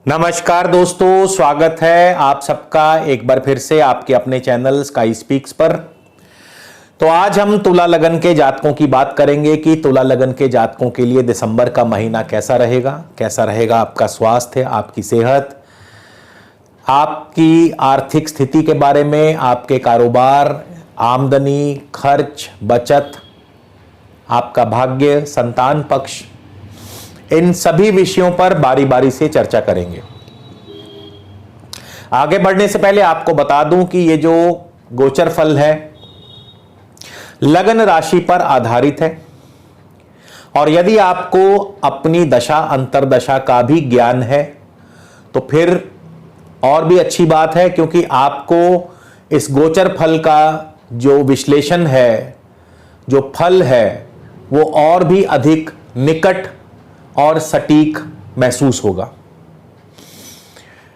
नमस्कार दोस्तों, स्वागत है आप सबका एक बार फिर से आपके अपने चैनल स्काई स्पीक्स पर। तो आज हम तुला लगन के जातकों की बात करेंगे कि तुला लगन के जातकों के लिए दिसंबर का महीना कैसा रहेगा आपका स्वास्थ्य, आपकी सेहत, आपकी आर्थिक स्थिति के बारे में, आपके कारोबार, आमदनी, खर्च, बचत, आपका भाग्य, संतान पक्ष, इन सभी विषयों पर बारी बारी से चर्चा करेंगे। आगे बढ़ने से पहले आपको बता दूं कि ये जो गोचर फल है लगन राशि पर आधारित है और यदि आपको अपनी दशा अंतरदशा का भी ज्ञान है तो फिर और भी अच्छी बात है, क्योंकि आपको इस गोचर फल का जो विश्लेषण है, जो फल है, वो और भी अधिक निकट और सटीक महसूस होगा।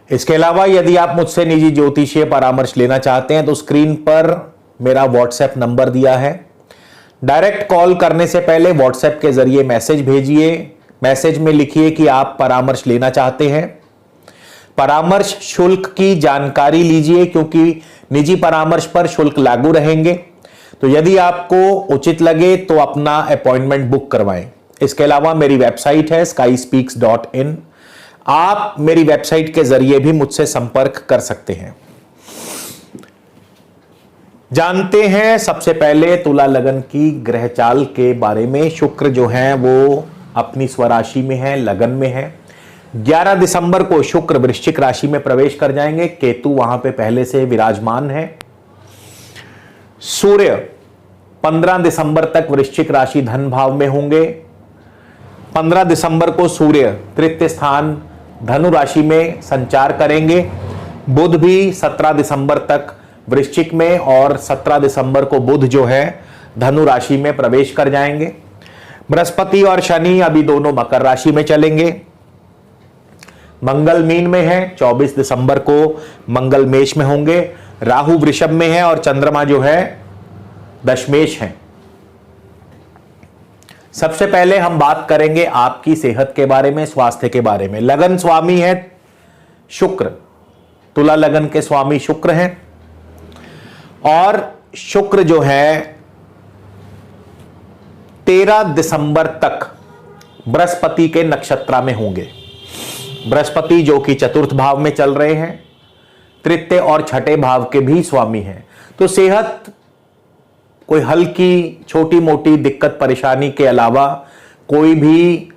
इसके अलावा यदि आप मुझसे निजी ज्योतिषीय परामर्श लेना चाहते हैं तो स्क्रीन पर मेरा व्हाट्सएप नंबर दिया है। डायरेक्ट कॉल करने से पहले व्हाट्सएप के जरिए मैसेज भेजिए। मैसेज में लिखिए कि आप परामर्श लेना चाहते हैं। परामर्श शुल्क की जानकारी लीजिए, क्योंकि निजी परामर्श पर शुल्क लागू रहेंगे। तो यदि आपको उचित लगे तो अपना अपॉइंटमेंट बुक करवाएं। इसके अलावा मेरी वेबसाइट है skyspeaks.in। आप मेरी वेबसाइट के जरिए भी मुझसे संपर्क कर सकते हैं। जानते हैं सबसे पहले तुला लगन की ग्रह चाल के बारे में। शुक्र जो है वो अपनी स्वराशि में है, लगन में है। 11 दिसंबर को शुक्र वृश्चिक राशि में प्रवेश कर जाएंगे। केतु वहां पे पहले से विराजमान है। सूर्य 15 दिसंबर तक वृश्चिक राशि धन भाव में होंगे। 15 दिसंबर को सूर्य तृतीय स्थान धनु राशि में संचार करेंगे। बुध भी 17 दिसंबर तक वृश्चिक में और 17 दिसंबर को बुध जो है धनु राशि में प्रवेश कर जाएंगे। बृहस्पति और शनि अभी दोनों मकर राशि में चलेंगे। मंगल मीन में है, 24 दिसंबर को मंगल मेष में होंगे। राहु वृषभ में है और चंद्रमा जो है दशमेश है। सबसे पहले हम बात करेंगे आपकी सेहत के बारे में, स्वास्थ्य के बारे में। लगन स्वामी है शुक्र, तुला लगन के स्वामी शुक्र हैं और शुक्र जो है 13 दिसंबर तक बृहस्पति के नक्षत्र में होंगे। बृहस्पति जो कि चतुर्थ भाव में चल रहे हैं, तृतीय और छठे भाव के भी स्वामी हैं। तो सेहत कोई हल्की छोटी मोटी दिक्कत परेशानी के अलावा कोई भी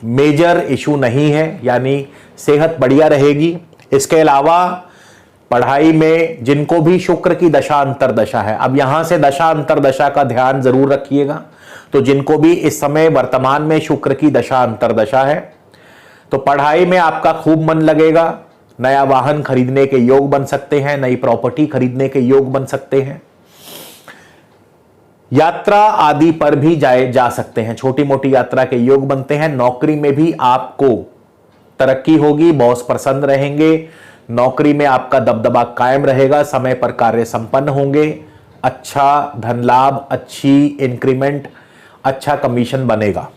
मेजर इशू नहीं है, यानी सेहत बढ़िया रहेगी। इसके अलावा पढ़ाई में जिनको भी शुक्र की दशा अंतरदशा है, अब यहां से दशा अंतरदशा का ध्यान जरूर रखिएगा। तो जिनको भी इस समय वर्तमान में शुक्र की दशा अंतरदशा है तो पढ़ाई में आपका खूब मन लगेगा। नया वाहन खरीदने के योग बन सकते हैं, नई प्रॉपर्टी खरीदने के योग बन सकते हैं। यात्रा आदि पर भी जा सकते हैं, छोटी मोटी यात्रा के योग बनते हैं। नौकरी में भी आपको तरक्की होगी, बॉस प्रसन्न रहेंगे, नौकरी में आपका दबदबा कायम रहेगा, समय पर कार्य संपन्न होंगे, अच्छा धन लाभ, अच्छी इंक्रीमेंट, अच्छा कमीशन बनेगा।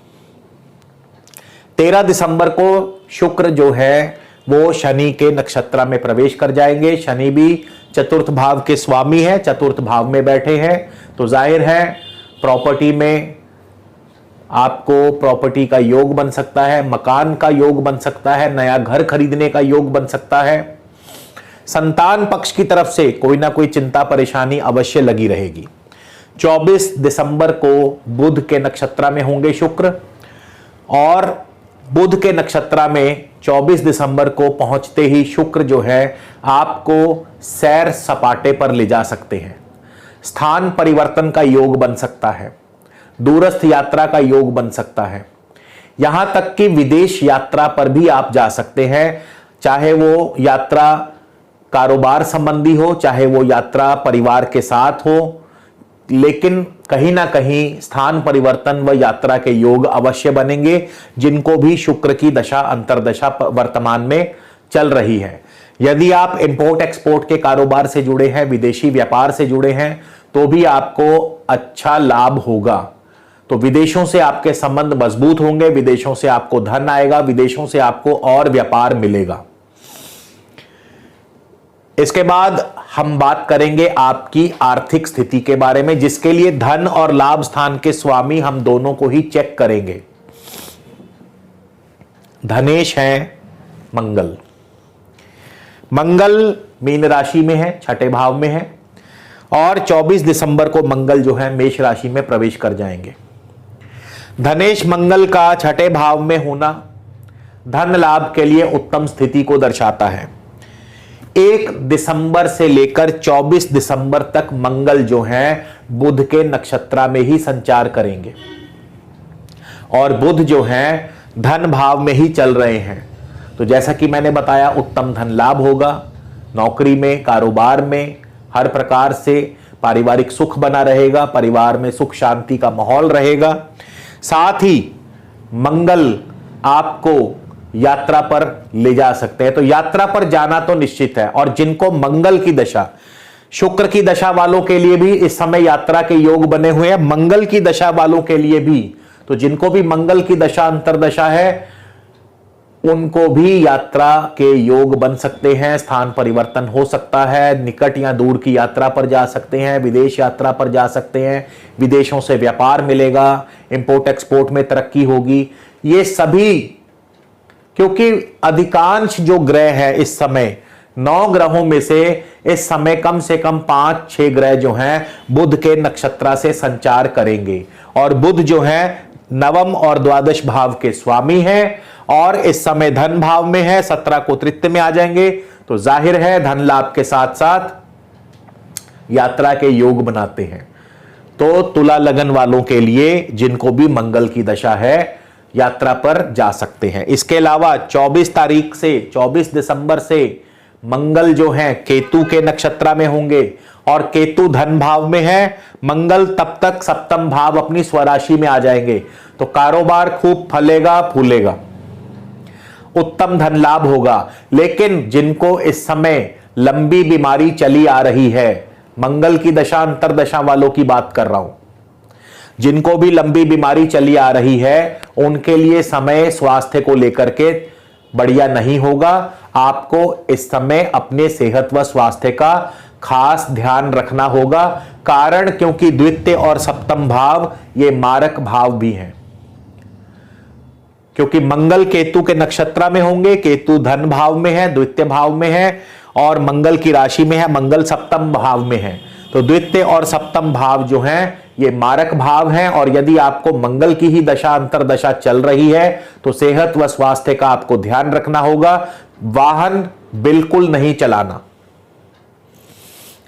13 दिसंबर को शुक्र जो है वो शनि के नक्षत्र में प्रवेश कर जाएंगे। शनि भी चतुर्थ भाव के स्वामी है, चतुर्थ भाव में बैठे हैं। तो जाहिर है प्रॉपर्टी में आपको प्रॉपर्टी का योग बन सकता है, मकान का योग बन सकता है, नया घर खरीदने का योग बन सकता है। संतान पक्ष की तरफ से कोई ना कोई चिंता परेशानी अवश्य लगी रहेगी। 24 दिसंबर को बुध के नक्षत्र में होंगे शुक्र और बुध के नक्षत्र में 24 दिसंबर को पहुंचते ही शुक्र जो है आपको सैर सपाटे पर ले जा सकते हैं। स्थान परिवर्तन का योग बन सकता है, दूरस्थ यात्रा का योग बन सकता है, यहां तक कि विदेश यात्रा पर भी आप जा सकते हैं। चाहे वो यात्रा कारोबार संबंधी हो, चाहे वो यात्रा परिवार के साथ हो, लेकिन कहीं ना कहीं स्थान परिवर्तन व यात्रा के योग अवश्य बनेंगे जिनको भी शुक्र की दशा अंतरदशा वर्तमान में चल रही है। यदि आप इंपोर्ट एक्सपोर्ट के कारोबार से जुड़े हैं, विदेशी व्यापार से जुड़े हैं, तो भी आपको अच्छा लाभ होगा। तो विदेशों से आपके संबंध मजबूत होंगे, विदेशों से आपको धन आएगा, विदेशों से आपको और व्यापार मिलेगा। इसके बाद हम बात करेंगे आपकी आर्थिक स्थिति के बारे में, जिसके लिए धन और लाभ स्थान के स्वामी हम दोनों को ही चेक करेंगे। धनेश है मंगल। मंगल मीन राशि में है, छठे भाव में है, और 24 दिसंबर को मंगल जो है मेष राशि में प्रवेश कर जाएंगे। धनेश मंगल का छठे भाव में होना धन लाभ के लिए उत्तम स्थिति को दर्शाता है। 1 दिसंबर से लेकर 24 दिसंबर तक मंगल जो है बुध के नक्षत्र में ही संचार करेंगे, और बुध जो है धन भाव में ही चल रहे हैं। तो जैसा कि मैंने बताया, उत्तम धन लाभ होगा, नौकरी में, कारोबार में, हर प्रकार से पारिवारिक सुख बना रहेगा, परिवार में सुख शांति का माहौल रहेगा। साथ ही मंगल आपको यात्रा पर ले जा सकते हैं, तो यात्रा पर जाना तो निश्चित है। और जिनको मंगल की दशा, शुक्र की दशा वालों के लिए भी इस समय यात्रा के योग बने हुए हैं, मंगल की दशा वालों के लिए भी, तो जिनको भी मंगल की दशा अंतर्दशा है उनको भी यात्रा के योग बन सकते हैं। स्थान परिवर्तन हो सकता है, निकट या दूर की यात्रा पर जा सकते हैं, विदेश यात्रा पर जा सकते हैं, विदेशों से व्यापार मिलेगा, इंपोर्ट एक्सपोर्ट में तरक्की होगी। ये सभी, क्योंकि अधिकांश जो ग्रह है इस समय 9 ग्रहों में से इस समय कम से कम 5-6 ग्रह जो हैं बुध के नक्षत्र से संचार करेंगे, और बुध जो है नवम और द्वादश भाव के स्वामी हैं, और इस समय धन भाव में है, 17 को तृतीय में आ जाएंगे। तो जाहिर है धन लाभ के साथ साथ यात्रा के योग बनाते हैं। तो तुला लगन वालों के लिए जिनको भी मंगल की दशा है यात्रा पर जा सकते हैं। इसके अलावा 24 तारीख से 24 दिसंबर से मंगल जो है केतु के नक्षत्र में होंगे, और केतु धन भाव में है, मंगल तब तक सप्तम भाव अपनी स्वराशि में आ जाएंगे। तो कारोबार खूब फलेगा फूलेगा, उत्तम धन लाभ होगा। लेकिन जिनको इस समय लंबी बीमारी चली आ रही है, मंगल की दशा अंतर्दशा वालों की बात कर रहा हूं, जिनको भी लंबी बीमारी चली आ रही है उनके लिए समय स्वास्थ्य को लेकर के बढ़िया नहीं होगा। आपको इस समय अपने सेहत व स्वास्थ्य का खास ध्यान रखना होगा। कारण क्योंकि द्वितीय और सप्तम भाव ये मारक भाव भी हैं, क्योंकि मंगल केतु के नक्षत्र में होंगे। केतु धन भाव में है, द्वितीय भाव में है, और मंगल की राशि में है, मंगल सप्तम भाव में है। तो द्वितीय और सप्तम भाव जो हैं ये मारक भाव हैं, और यदि आपको मंगल की ही दशा अंतर्दशा चल रही है तो सेहत व स्वास्थ्य का आपको ध्यान रखना होगा। वाहन बिल्कुल नहीं चलाना,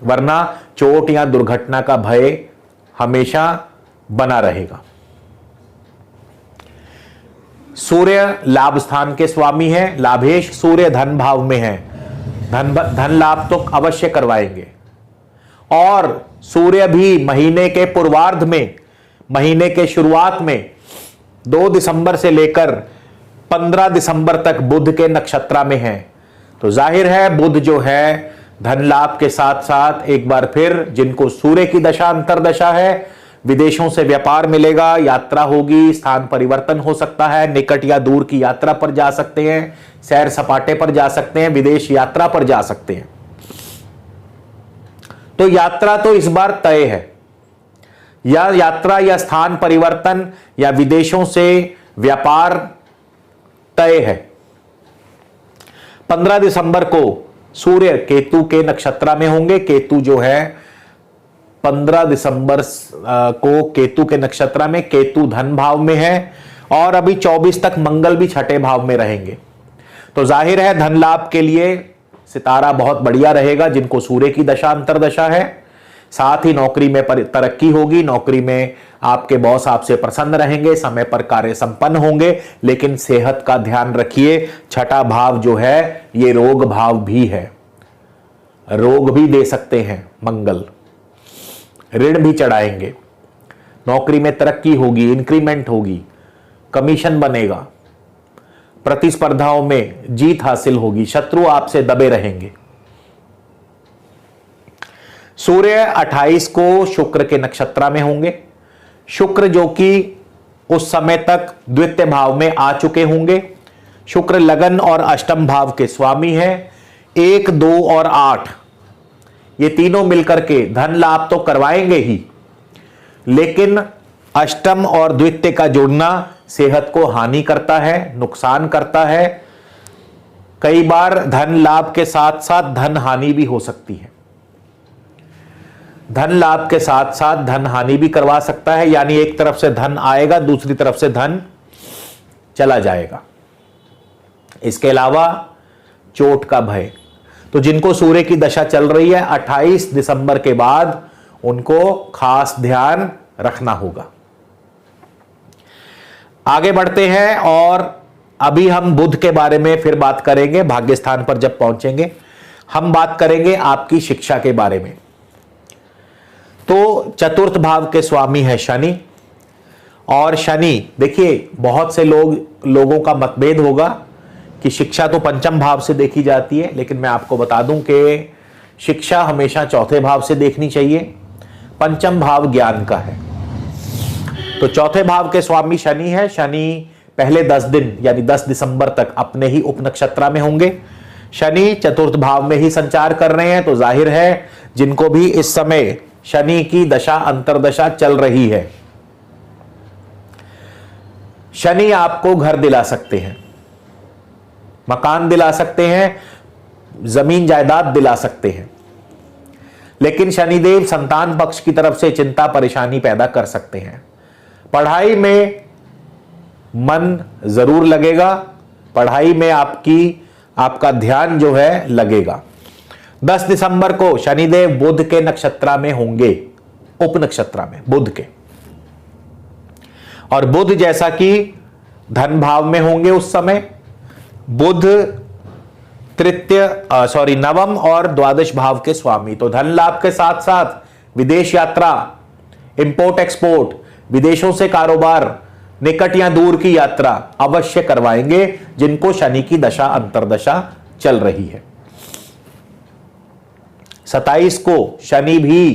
वरना चोट या दुर्घटना का भय हमेशा बना रहेगा। सूर्य लाभ स्थान के स्वामी है, लाभेश सूर्य धन भाव में है, धन लाभ तो अवश्य करवाएंगे। और सूर्य भी महीने के पूर्वार्ध में, महीने के शुरुआत में 2 दिसंबर से लेकर 15 दिसंबर तक बुध के नक्षत्र में है। तो जाहिर है बुध जो है धन लाभ के साथ साथ एक बार फिर जिनको सूर्य की दशा अंतर्दशा है, विदेशों से व्यापार मिलेगा, यात्रा होगी, स्थान परिवर्तन हो सकता है, निकट या दूर की यात्रा पर जा सकते हैं, सैर सपाटे पर जा सकते हैं, विदेश यात्रा पर जा सकते हैं। तो यात्रा तो इस बार तय है, या यात्रा या स्थान परिवर्तन या विदेशों से व्यापार तय है। 15 दिसंबर को सूर्य केतु के नक्षत्र में होंगे। केतु जो है 15 दिसंबर को केतु के नक्षत्र में, केतु धन भाव में है, और अभी 24 तक मंगल भी छठे भाव में रहेंगे। तो जाहिर है धन लाभ के लिए सितारा बहुत बढ़िया रहेगा जिनको सूर्य की दशा अंतर्दशा है। साथ ही नौकरी में तरक्की होगी, नौकरी में आपके बॉस आपसे प्रसन्न रहेंगे, समय पर कार्य संपन्न होंगे। लेकिन सेहत का ध्यान रखिए। छठा भाव जो है ये रोग भाव भी है, रोग भी दे सकते हैं मंगल, ऋण भी चढ़ाएंगे। नौकरी में तरक्की होगी, इंक्रीमेंट होगी, कमीशन बनेगा, प्रतिस्पर्धाओं में जीत हासिल होगी, शत्रु आपसे दबे रहेंगे। सूर्य 28 को शुक्र के नक्षत्र में होंगे, शुक्र जो कि उस समय तक द्वितीय भाव में आ चुके होंगे। शुक्र लगन और अष्टम भाव के स्वामी है। 1, 2 और 8 ये तीनों मिलकर के धन लाभ तो करवाएंगे ही, लेकिन अष्टम और द्वितीय का जुड़ना सेहत को हानि करता है, नुकसान करता है। कई बार धन लाभ के साथ साथ धन हानि भी हो सकती है। धन लाभ के साथ साथ धन हानि भी करवा सकता है, यानी एक तरफ से धन आएगा, दूसरी तरफ से धन चला जाएगा। इसके अलावा चोट का भय। तो जिनको सूर्य की दशा चल रही है 28 दिसंबर के बाद उनको खास ध्यान रखना होगा। आगे बढ़ते हैं और अभी हम बुध के बारे में फिर बात करेंगे। भाग्य स्थान पर जब पहुंचेंगे हम बात करेंगे आपकी शिक्षा के बारे में। तो चतुर्थ भाव के स्वामी है शनि, और शनि देखिए बहुत से लोगों का मतभेद होगा कि शिक्षा तो पंचम भाव से देखी जाती है, लेकिन मैं आपको बता दूं कि शिक्षा हमेशा चौथे भाव से देखनी चाहिए। पंचम भाव ज्ञान का है। तो चौथे भाव के स्वामी शनि है। शनि पहले 10 दिन यानी 10 दिसंबर तक अपने ही उपनक्षत्रा में होंगे। शनि चतुर्थ भाव में ही संचार कर रहे हैं, तो जाहिर है जिनको भी इस समय शनि की दशा अंतर्दशा चल रही है, शनि आपको घर दिला सकते हैं, मकान दिला सकते हैं, जमीन जायदाद दिला सकते हैं, लेकिन शनिदेव संतान पक्ष की तरफ से चिंता परेशानी पैदा कर सकते हैं। पढ़ाई में मन जरूर लगेगा, पढ़ाई में आपका ध्यान जो है लगेगा। 10 दिसंबर को शनिदेव बुध के नक्षत्रा में होंगे, उपनक्षत्रा में बुध के, और बुध जैसा कि धन भाव में होंगे उस समय। बुध नवम और द्वादश भाव के स्वामी, तो धन लाभ के साथ साथ विदेश यात्रा, इंपोर्ट एक्सपोर्ट, विदेशों से कारोबार, निकट या दूर की यात्रा अवश्य करवाएंगे जिनको शनि की दशा अंतर्दशा चल रही है। 27 को शनि भी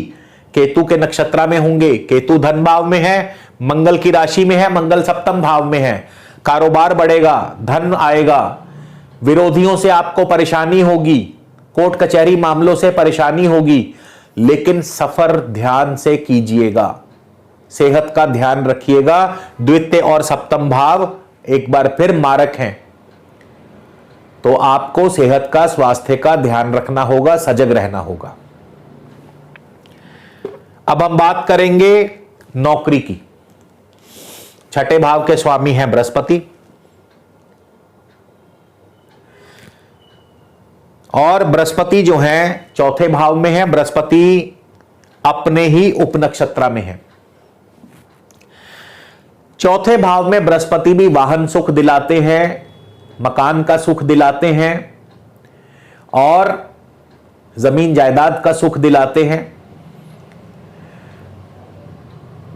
केतु के नक्षत्रा में होंगे। केतु धन भाव में है, मंगल की राशि में है, मंगल सप्तम भाव में है। कारोबार बढ़ेगा, धन आएगा, विरोधियों से आपको परेशानी होगी, कोर्ट कचहरी मामलों से परेशानी होगी, लेकिन सफर ध्यान से कीजिएगा, सेहत का ध्यान रखिएगा। द्वितीय और सप्तम भाव एक बार फिर मारक हैं, तो आपको सेहत का, स्वास्थ्य का ध्यान रखना होगा, सजग रहना होगा। अब हम बात करेंगे नौकरी की। छठे भाव के स्वामी हैं बृहस्पति, और बृहस्पति जो हैं चौथे भाव में है। बृहस्पति अपने ही उपनक्षत्रा में है। चौथे भाव में बृहस्पति भी वाहन सुख दिलाते हैं, मकान का सुख दिलाते हैं, और जमीन जायदाद का सुख दिलाते हैं।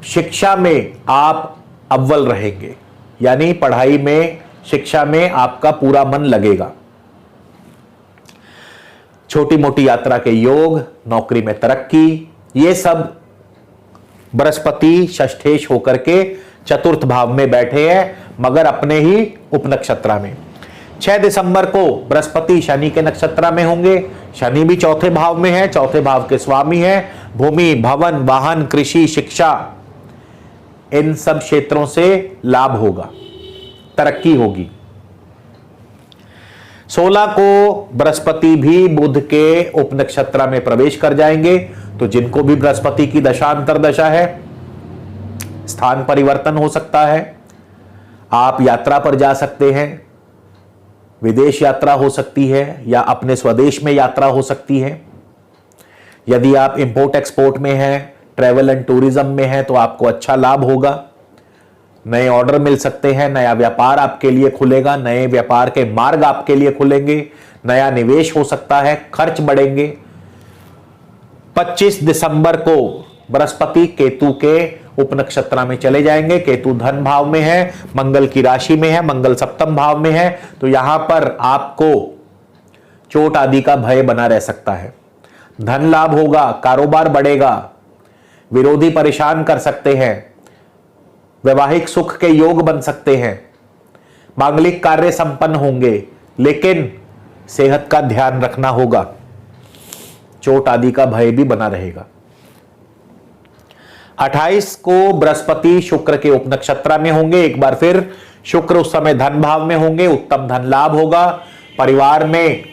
शिक्षा में आप अव्वल रहेंगे, यानी पढ़ाई में, शिक्षा में आपका पूरा मन लगेगा। छोटी मोटी यात्रा के योग, नौकरी में तरक्की, ये सब बृहस्पति षष्ठेश होकर के चतुर्थ भाव में बैठे हैं, मगर अपने ही उपनक्षत्रा में। 6 दिसंबर को बृहस्पति शनि के नक्षत्रा में होंगे। शनि भी चौथे भाव में है, चौथे भाव के स्वामी है। भूमि, भवन, वाहन, कृषि, शिक्षा, इन सब क्षेत्रों से लाभ होगा, तरक्की होगी। 16 को बृहस्पति भी बुध के उपनक्षत्रा में प्रवेश कर जाएंगे, तो जिनको भी बृहस्पति की दशा अंतर्दशा है, स्थान परिवर्तन हो सकता है, आप यात्रा पर जा सकते हैं, विदेश यात्रा हो सकती है, या अपने स्वदेश में यात्रा हो सकती है। यदि आप इंपोर्ट एक्सपोर्ट में हैं, ट्रैवल एंड टूरिज्म में हैं, तो आपको अच्छा लाभ होगा, नए ऑर्डर मिल सकते हैं, नया व्यापार आपके लिए खुलेगा, नए व्यापार के मार्ग आपके लिए खुलेंगे, नया निवेश हो सकता है, खर्च बढ़ेंगे। 25 दिसंबर को बृहस्पति केतु के उपनक्षत्रा में चले जाएंगे। केतु धन भाव में है, मंगल की राशि में है, मंगल सप्तम भाव में है, तो यहां पर आपको चोट आदि का भय बना रह सकता है। धन लाभ होगा, कारोबार बढ़ेगा, विरोधी परेशान कर सकते हैं, वैवाहिक सुख के योग बन सकते हैं, मांगलिक कार्य संपन्न होंगे, लेकिन सेहत का ध्यान रखना होगा, चोट आदि का भय भी बना रहेगा। 28 को बृहस्पति शुक्र के उपनक्षत्र में होंगे। एक बार फिर शुक्र उस समय धन भाव में होंगे, उत्तम धन लाभ होगा, परिवार में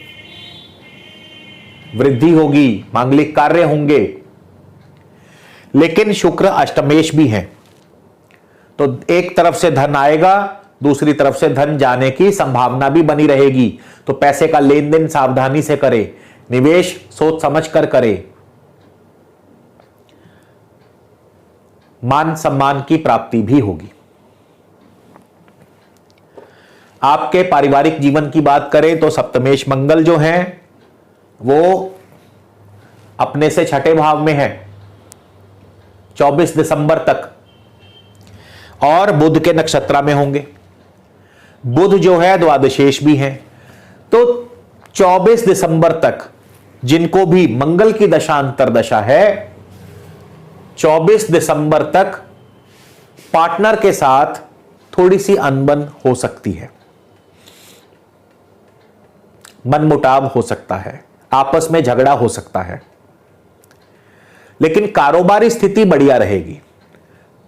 वृद्धि होगी, मांगलिक कार्य होंगे। लेकिन शुक्र अष्टमेश भी है, तो एक तरफ से धन आएगा, दूसरी तरफ से धन जाने की संभावना भी बनी रहेगी। तो पैसे का लेन देन सावधानी से करें, निवेश सोच समझ कर करें। मान सम्मान की प्राप्ति भी होगी। आपके पारिवारिक जीवन की बात करें तो सप्तमेश मंगल जो हैं वो अपने से छठे भाव में है 24 दिसंबर तक, और बुध के नक्षत्र में होंगे। बुध जो है द्वादशेश भी है। तो 24 दिसंबर तक जिनको भी मंगल की दशा अंतरदशा है, 24 दिसंबर तक पार्टनर के साथ थोड़ी सी अनबन हो सकती है, मनमुटाव हो सकता है, आपस में झगड़ा हो सकता है, लेकिन कारोबारी स्थिति बढ़िया रहेगी,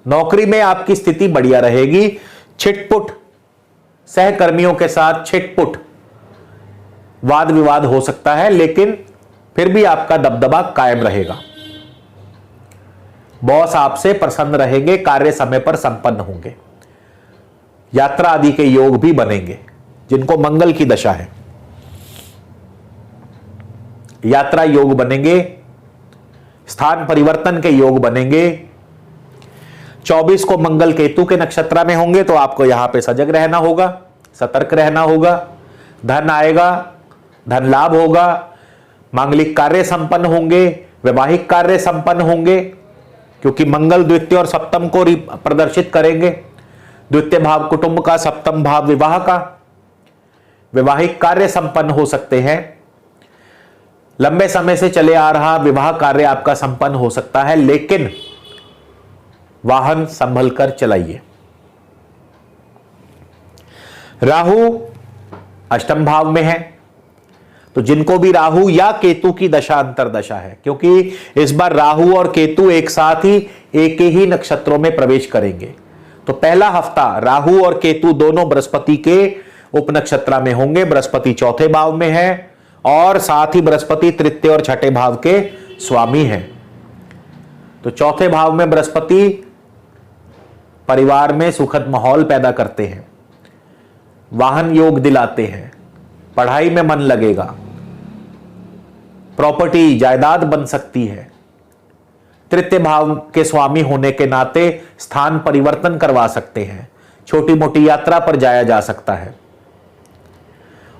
नौकरी में आपकी स्थिति बढ़िया रहेगी। छिटपुट सहकर्मियों के साथ छिटपुट वाद विवाद हो सकता है, लेकिन फिर भी आपका दबदबा कायम रहेगा। बॉस आपसे प्रसन्न रहेंगे, कार्य समय पर संपन्न होंगे, यात्रा आदि के योग भी बनेंगे। जिनको मंगल की दशा है यात्रा योग बनेंगे, स्थान परिवर्तन के योग बनेंगे। 24 को मंगल केतु के नक्षत्र में होंगे, तो आपको यहां पे सजग रहना होगा, सतर्क रहना होगा। धन आएगा, धन लाभ होगा, मांगलिक कार्य संपन्न होंगे, वैवाहिक कार्य संपन्न होंगे, क्योंकि मंगल द्वितीय और सप्तम को प्रदर्शित करेंगे। द्वितीय भाव कुटुंब का, सप्तम भाव विवाह का, वैवाहिक कार्य संपन्न हो सकते हैं। लंबे समय से चले आ रहा विवाह कार्य आपका संपन्न हो सकता है, लेकिन वाहन संभल कर चलाइए। राहु अष्टम भाव में है, तो जिनको भी राहु या केतु की दशा अंतरदशा है, क्योंकि इस बार राहु और केतु एक साथ ही एक ही नक्षत्रों में प्रवेश करेंगे, तो पहला हफ्ता राहु और केतु दोनों बृहस्पति के उपनक्षत्र में होंगे। बृहस्पति चौथे भाव में है, और साथ ही बृहस्पति तृतीय और छठे भाव के स्वामी हैं। तो चौथे भाव में बृहस्पति परिवार में सुखद माहौल पैदा करते हैं, वाहन योग दिलाते हैं, पढ़ाई में मन लगेगा, प्रॉपर्टी जायदाद बन सकती है। तृतीय भाव के स्वामी होने के नाते स्थान परिवर्तन करवा सकते हैं, छोटी मोटी यात्रा पर जाया जा सकता है।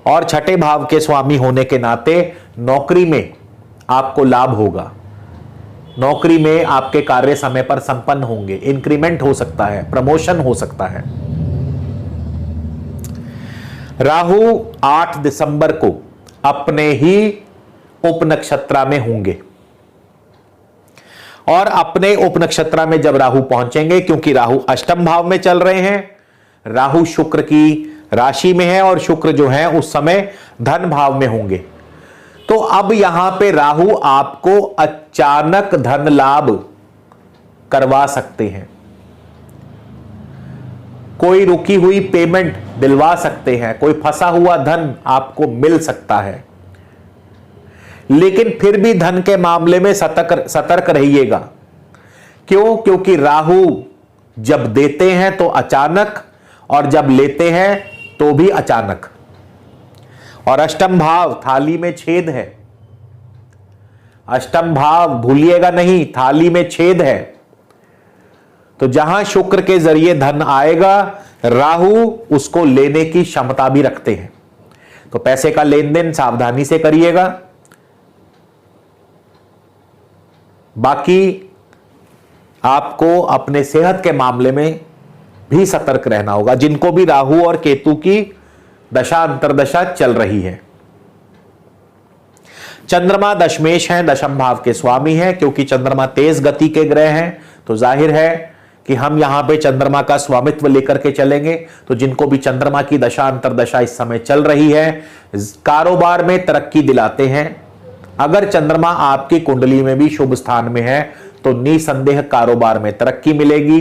और छठे भाव के स्वामी होने के नाते नौकरी में आपको लाभ होगा, नौकरी में आपके कार्य समय पर संपन्न होंगे, इंक्रीमेंट हो सकता है, प्रमोशन हो सकता है। राहु 8 दिसंबर को अपने ही उपनक्षत्र में होंगे, और अपने उपनक्षत्र में जब राहु पहुंचेंगे, क्योंकि राहु अष्टम भाव में चल रहे हैं, राहु शुक्र की राशि में है, और शुक्र जो है उस समय धन भाव में होंगे। तो अब यहां पे राहु आपको अचानक धन लाभ करवा सकते हैं, कोई रुकी हुई पेमेंट दिलवा सकते हैं, कोई फंसा हुआ धन आपको मिल सकता है। लेकिन फिर भी धन के मामले में सतर्क रहिएगा। क्यों? क्योंकि राहु जब देते हैं तो अचानक, और जब लेते हैं तो भी अचानक। और अष्टम भाव थाली में छेद है, अष्टम भाव भूलिएगा नहीं, थाली में छेद है। तो जहां शुक्र के जरिए धन आएगा, राहु उसको लेने की क्षमता भी रखते हैं। तो पैसे का लेन देन सावधानी से करिएगा। बाकी आपको अपने सेहत के मामले में भी सतर्क रहना होगा, जिनको भी राहु और केतु की दशा अंतरदशा चल रही है। चंद्रमा दशमेश हैं, दशम भाव के स्वामी हैं, क्योंकि चंद्रमा तेज गति के ग्रह हैं, तो जाहिर है कि हम यहां पे चंद्रमा का स्वामित्व लेकर के चलेंगे। तो जिनको भी चंद्रमा की दशा अंतरदशा इस समय चल रही है, कारोबार में तरक्की दिलाते हैं। अगर चंद्रमा आपकी कुंडली में भी शुभ स्थान में है तो निसंदेह कारोबार में तरक्की मिलेगी,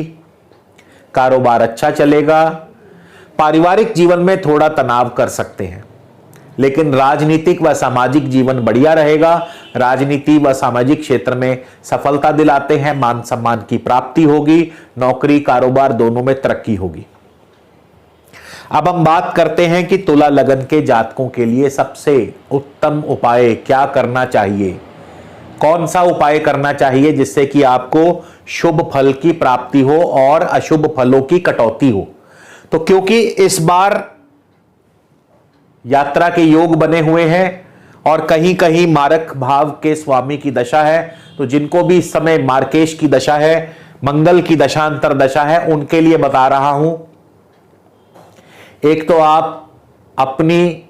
कारोबार अच्छा चलेगा। पारिवारिक जीवन में थोड़ा तनाव कर सकते हैं, लेकिन राजनीतिक व सामाजिक जीवन बढ़िया रहेगा। राजनीति व सामाजिक क्षेत्र में सफलता दिलाते हैं, मान सम्मान की प्राप्ति होगी, नौकरी कारोबार दोनों में तरक्की होगी। अब हम बात करते हैं कि तुला लगन के जातकों के लिए सबसे उत्तम उपाय क्या करना चाहिए, कौन सा उपाय करना चाहिए जिससे कि आपको शुभ फल की प्राप्ति हो और अशुभ फलों की कटौती हो। तो क्योंकि इस बार यात्रा के योग बने हुए हैं और कहीं कहीं मारक भाव के स्वामी की दशा है, तो जिनको भी इस समय मार्केश की दशा है, मंगल की दशांतर दशा है, उनके लिए बता रहा हूं, एक तो आप अपनी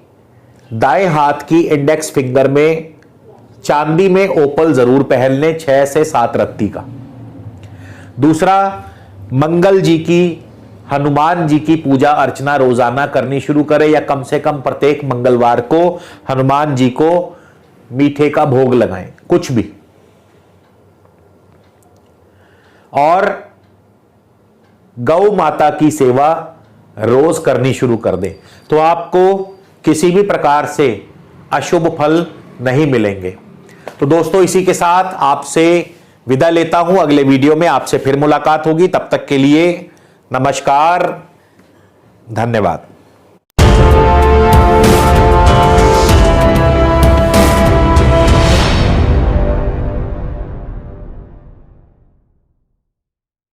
दाएं हाथ की इंडेक्स फिंगर में चांदी में ओपल जरूर पहन लें, 6 से 7 रत्ती का। दूसरा, मंगल जी की, हनुमान जी की पूजा अर्चना रोजाना करनी शुरू करें, या कम से कम प्रत्येक मंगलवार को हनुमान जी को मीठे का भोग लगाएं, कुछ भी। और गौ माता की सेवा रोज करनी शुरू कर दें, तो आपको किसी भी प्रकार से अशुभ फल नहीं मिलेंगे। तो दोस्तों, इसी के साथ आपसे विदा लेता हूं। अगले वीडियो में आपसे फिर मुलाकात होगी। तब तक के लिए नमस्कार, धन्यवाद।